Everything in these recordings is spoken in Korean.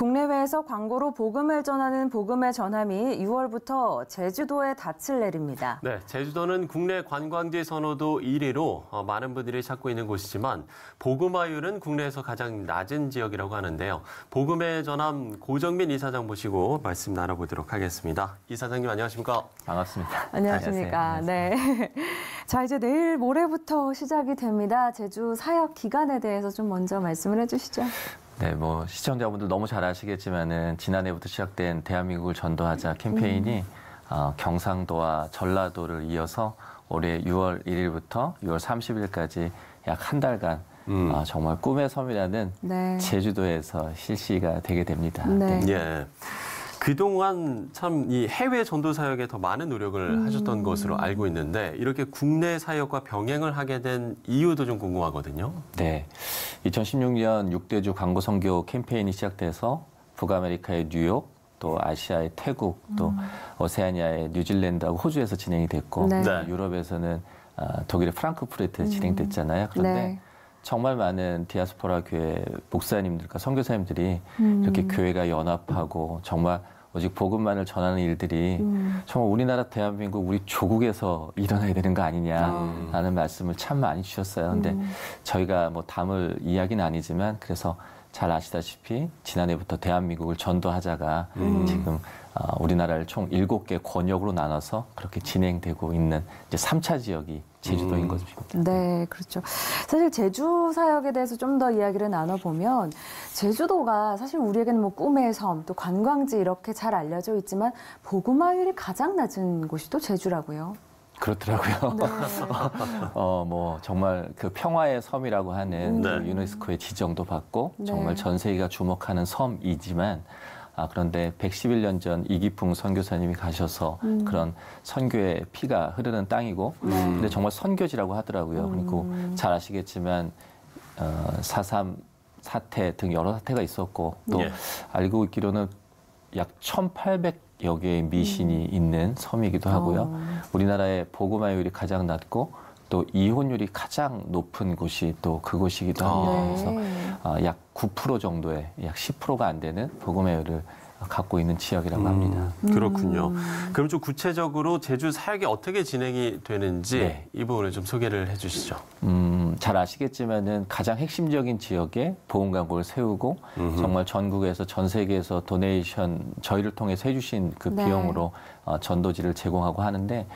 국내외에서 광고로 복음을 전하는 복음의 전함이 6월부터 제주도에 닻을 내립니다. 네, 제주도는 국내 관광지 선호도 1위로 많은 분들이 찾고 있는 곳이지만 복음화율은 국내에서 가장 낮은 지역이라고 하는데요. 복음의 전함 고정민 이사장 모시고 말씀 나눠보도록 하겠습니다. 이사장님 안녕하십니까? 반갑습니다. 안녕하십니까? 안녕하세요. 네. 자, 이제 내일 모레부터 시작이 됩니다. 제주 사역 기간에 대해서 좀 먼저 말씀을 해주시죠. 네, 뭐 시청자분들 너무 잘 아시겠지만은 지난해부터 시작된 대한민국을 전도하자 캠페인이 경상도와 전라도를 이어서 올해 6월 1일부터 6월 30일까지 약 한 달간 정말 꿈의 섬이라는 네. 제주도에서 실시가 되게 됩니다. 네. 예. 그동안 참 이 해외 전도 사역에 더 많은 노력을 하셨던 것으로 알고 있는데 이렇게 국내 사역과 병행을 하게 된 이유도 좀 궁금하거든요. 네, 2016년 6대주 광고 선교 캠페인이 시작돼서 북아메리카의 뉴욕, 또 아시아의 태국, 또 오세아니아의 뉴질랜드하고 호주에서 진행이 됐고 네. 네. 유럽에서는 독일의 프랑크푸르트에서 진행됐잖아요. 그런데 네. 정말 많은 디아스포라 교회 목사님들과 선교사님들이 이렇게 교회가 연합하고 정말 오직 복음만을 전하는 일들이 정말 우리나라 대한민국 우리 조국에서 일어나야 되는 거 아니냐라는 말씀을 참 많이 주셨어요. 근데 저희가 뭐 담을 이야기는 아니지만 그래서 잘 아시다시피 지난해부터 대한민국을 전도하자가 지금 우리나라를 총 7개 권역으로 나눠서 그렇게 진행되고 있는 이제 3차 지역이 제주도인 것입니다. 네, 그렇죠. 사실 제주 사역에 대해서 좀 더 이야기를 나눠보면 제주도가 사실 우리에게는 뭐 꿈의 섬, 또 관광지 이렇게 잘 알려져 있지만 복음화율이 가장 낮은 곳이 또 제주라고요. 그렇더라고요. 네. 뭐 정말 그 평화의 섬이라고 하는 네. 그 유네스코의 지정도 받고 네. 정말 전 세계가 주목하는 섬이지만 그런데 111년 전 이기풍 선교사님이 가셔서 그런 선교의 피가 흐르는 땅이고 근데 정말 선교지라고 하더라고요. 그리고 잘 아시겠지만 4.3 사태 등 여러 사태가 있었고 또 예. 알고 있기로는 약 1,800여 개의 미신이 있는 섬이기도 하고요. 우리나라의 복음화율이 가장 낮고 또 이혼율이 가장 높은 곳이 또 그곳이기도 합니다. 그래서 약 9% 정도의 약 10%가 안 되는 복음화율을 갖고 있는 지역이라고 합니다. 그렇군요. 그럼 좀 구체적으로 제주 사역이 어떻게 진행이 되는지 네. 이 부분을 좀 소개를 해주시죠. 잘 아시겠지만은 가장 핵심적인 지역에 보험 광고를 세우고 정말 전국에서 전 세계에서 도네이션 저희를 통해서 해주신 그 네. 비용으로 전도지를 제공하고 하는데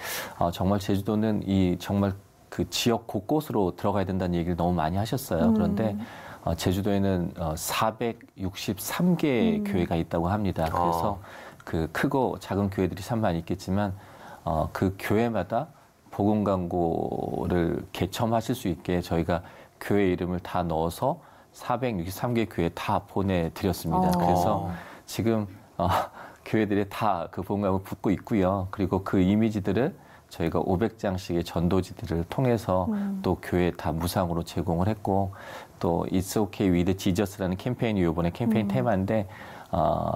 정말 제주도는 이 정말 그 지역 곳곳으로 들어가야 된다는 얘기를 너무 많이 하셨어요. 그런데 제주도에는 463개의 교회가 있다고 합니다. 그래서 그 크고 작은 교회들이 참 많이 있겠지만 그 교회마다 복음 광고를 개첨하실 수 있게 저희가 교회 이름을 다 넣어서 463개 교회 다 보내드렸습니다. 그래서 지금 교회들이 다 그 복음 광고 붙고 있고요. 그리고 그 이미지들을 저희가 500장씩의 전도지들을 통해서 또 교회에 다 무상으로 제공을 했고 또 It's Okay with Jesus라는 캠페인이 이번에 캠페인 테마인데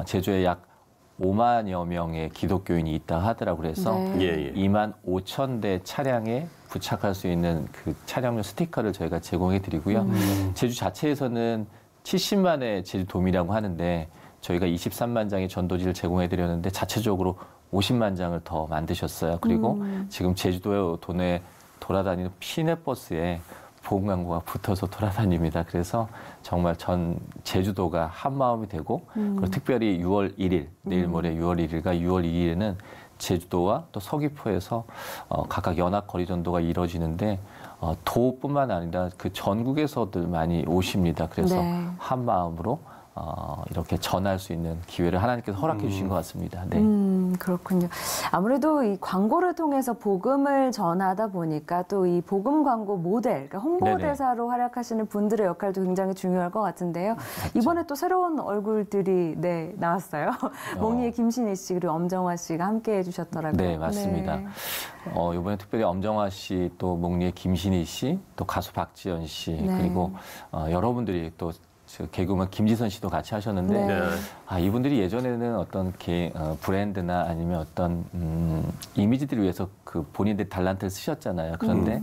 제주에 약 5만여 명의 기독교인이 있다 하더라고요. 그래서 네. 2만 5천 대 차량에 부착할 수 있는 그 차량용 스티커를 저희가 제공해 드리고요. 제주 자체에서는 70만의 제주도민이라고 하는데 저희가 23만 장의 전도지를 제공해 드렸는데 자체적으로 50만 장을 더 만드셨어요. 그리고 지금 제주도 도내에 돌아다니는 시내버스에 복음 광고가 붙어서 돌아다닙니다. 그래서 정말 전 제주도가 한 마음이 되고 그리고 특별히 6월 1일, 내일 모레 6월 1일과 6월 2일에는 제주도와 또 서귀포에서 각각 연합 거리 전도가 이루어지는데 도뿐만 아니라 그 전국에서들 많이 오십니다. 그래서 네. 한 마음으로 이렇게 전할 수 있는 기회를 하나님께서 허락해 주신 것 같습니다. 네. 그렇군요. 아무래도 이 광고를 통해서 복음을 전하다 보니까 또 이 복음 광고 모델, 그러니까 홍보대사로 활약하시는 분들의 역할도 굉장히 중요할 것 같은데요. 맞죠. 이번에 또 새로운 얼굴들이 나왔어요. 몽리의 김신희 씨 그리고 엄정화 씨가 함께 해주셨더라고요. 네, 맞습니다. 네. 이번에 특별히 엄정화 씨, 또 몽리의 김신희 씨, 또 가수 박지연 씨, 네. 그리고 여러분들이 또 개그우먼 김지선 씨도 같이 하셨는데 네. 이분들이 예전에는 어떤 브랜드나 아니면 어떤 이미지들을 위해서 그 본인들의 달란트를 쓰셨잖아요. 그런데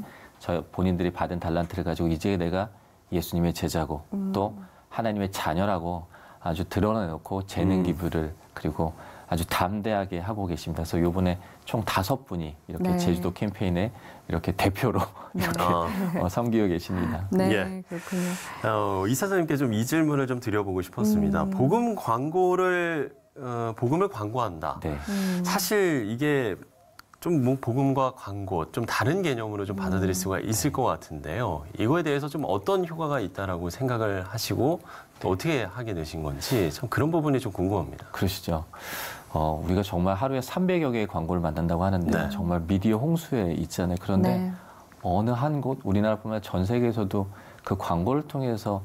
본인들이 받은 달란트를 가지고 이제 내가 예수님의 제자고 또 하나님의 자녀라고 아주 드러내놓고 재능 기부를 그리고 아주 담대하게 하고 계십니다. 그래서 이번에 총 5분이 이렇게 네. 제주도 캠페인에 이렇게 대표로 이렇게 섬기고 계십니다. 네, 예. 그렇군요. 이사장님께 좀 이 질문을 좀 드려보고 싶었습니다. 복음을 광고한다. 네. 사실 이게 좀 뭐 복음과 광고 좀 다른 개념으로 좀 받아들일 수가 있을 것 같은데요. 이거에 대해서 좀 어떤 효과가 있다라고 생각을 하시고 또 어떻게 하게 되신 건지 참 그런 부분이 좀 궁금합니다. 그러시죠. 우리가 정말 하루에 300여 개의 광고를 만든다고 하는데 네. 정말 미디어 홍수에 있잖아요. 그런데 네. 어느 한 곳, 우리나라뿐만 아니라 전 세계에서도 그 광고를 통해서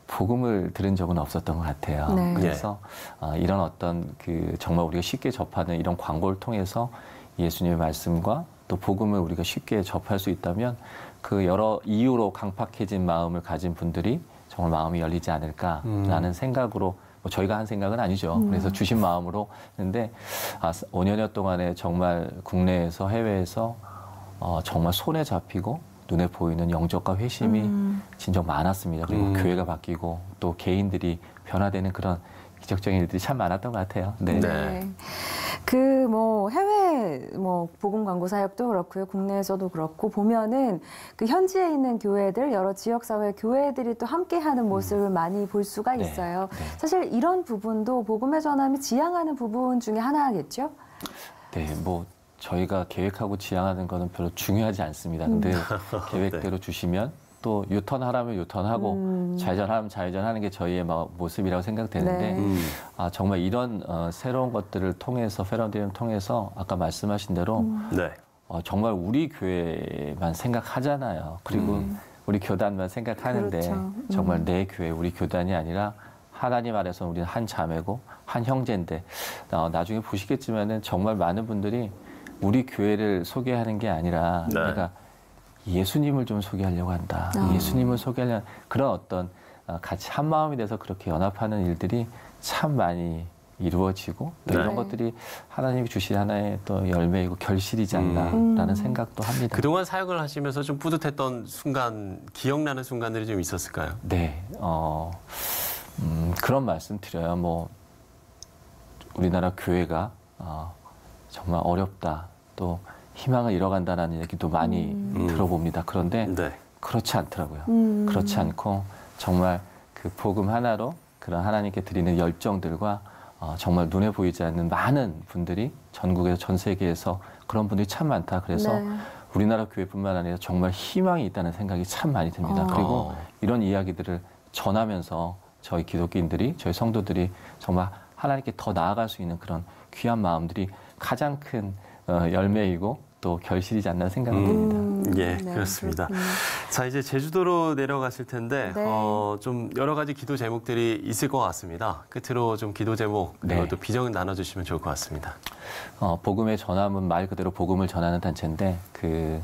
복음을 들은 적은 없었던 것 같아요. 네. 그래서 이런 어떤 정말 우리가 쉽게 접하는 이런 광고를 통해서 예수님의 말씀과 또 복음을 우리가 쉽게 접할 수 있다면 그 여러 이유로 강팍해진 마음을 가진 분들이 정말 마음이 열리지 않을까라는 생각으로 뭐 저희가 한 생각은 아니죠. 그래서 주신 마음으로 했는데 5년여 동안에 정말 국내에서 해외에서 정말 손에 잡히고 눈에 보이는 영적과 회심이 진정 많았습니다. 그리고 교회가 바뀌고 또 개인들이 변화되는 그런 기적적인 일들이 참 많았던 것 같아요. 네. 네. 해외 복음 광고 사역도 그렇고요. 국내에서도 그렇고 보면은 그 현지에 있는 교회들, 여러 지역사회 교회들이 또 함께하는 모습을 많이 볼 수가 네. 있어요. 네. 사실 이런 부분도 복음의 전함이 지향하는 부분 중에 하나겠죠? 네, 뭐 저희가 계획하고 지향하는 거는 별로 중요하지 않습니다. 근데 계획대로 주시면 또 유턴하라면 유턴하고 좌회전하면 좌회전하는 게 저희의 모습이라고 생각되는데 네. 정말 이런 새로운 것들을 통해서 패러디를 통해서 아까 말씀하신 대로 네. 정말 우리 교회만 생각하잖아요. 그리고 우리 교단만 생각하는데 그렇죠. 정말 내 교회, 우리 교단이 아니라 하나님 아래서 우리는 한 자매고 한 형제인데 나중에 보시겠지만은 정말 많은 분들이 우리 교회를 소개하는 게 아니라 네. 내가 예수님을 좀 소개하려고 한다. 예수님을 소개하려는 그런 어떤 같이 한 마음이 돼서 그렇게 연합하는 일들이 참 많이 이루어지고 또 네. 이런 것들이 하나님이 주신 하나의 또 열매이고 결실이지 않나라는 생각도 합니다. 그동안 사역을 하시면서 좀 뿌듯했던 순간, 기억나는 순간들이 좀 있었을까요? 네, 그런 말씀 드려요. 뭐 우리나라 교회가 정말 어렵다. 또 희망을 잃어간다는 얘기도 많이 들어봅니다. 그런데 네. 그렇지 않더라고요. 그렇지 않고 정말 그 복음 하나로 그런 하나님께 드리는 열정들과 정말 눈에 보이지 않는 많은 분들이 전국에서 전 세계에서 그런 분들이 참 많다. 그래서 네. 우리나라 교회뿐만 아니라 정말 희망이 있다는 생각이 참 많이 듭니다. 그리고 이런 이야기들을 전하면서 저희 기독교인들이, 저희 성도들이 정말 하나님께 더 나아갈 수 있는 그런 귀한 마음들이 가장 큰 열매이고 또 결실이지 않나 생각이 듭니다. 예, 네, 그렇습니다. 그렇군요. 자, 이제 제주도로 내려가실 텐데, 네. 좀 여러 가지 기도 제목들이 있을 것 같습니다. 끝으로 좀 기도 제목, 그리고 네. 또 비전을 나눠주시면 좋을 것 같습니다. 복음의 전함은 말 그대로 복음을 전하는 단체인데, 그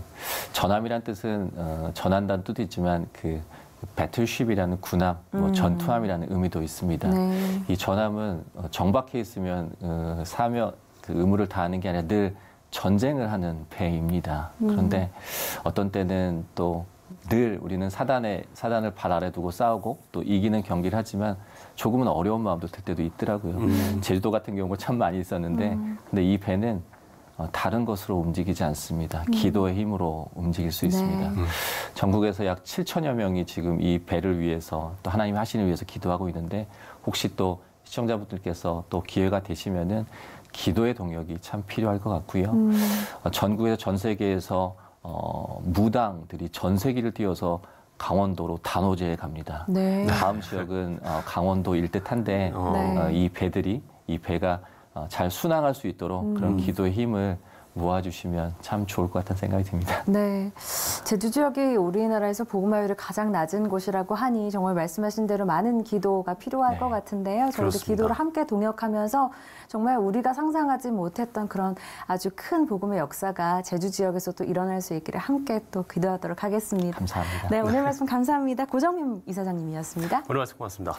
전함이란 뜻은 전한다는 뜻도 있지만 그 배틀쉽이라는 군함, 전투함이라는 의미도 있습니다. 네. 이 전함은 정박해 있으면 사명, 그 의무를 다하는 게 아니라 늘 전쟁을 하는 배입니다. 그런데 어떤 때는 또 늘 우리는 사단을 발 아래 두고 싸우고 또 이기는 경기를 하지만 조금은 어려운 마음도 들 때도 있더라고요. 제주도 같은 경우가 참 많이 있었는데 근데 이 배는 다른 것으로 움직이지 않습니다. 기도의 힘으로 움직일 수 있습니다. 전국에서 약 7천여 명이 지금 이 배를 위해서 또 하나님 하시는 위해서 기도하고 있는데 혹시 또 시청자분들께서 또 기회가 되시면은 기도의 동력이 참 필요할 것 같고요. 전국에서 전 세계에서 무당들이 전세기를 띄워서 강원도로 단오제에 갑니다. 네. 다음 지역은 강원도일 듯한데 네. 이 배가 잘 순항할 수 있도록 그런 기도의 힘을 모아주시면 참 좋을 것 같다는 생각이 듭니다. 네. 제주 지역이 우리나라에서 복음화율이 가장 낮은 곳이라고 하니 정말 말씀하신 대로 많은 기도가 필요할 네. 것 같은데요. 저희도 그렇습니다. 기도를 함께 동역하면서 정말 우리가 상상하지 못했던 그런 아주 큰 복음의 역사가 제주 지역에서 또 일어날 수 있기를 함께 또 기도하도록 하겠습니다. 감사합니다. 네, 오늘 말씀 감사합니다. 고정민 이사장님이었습니다. 오늘 말씀 고맙습니다.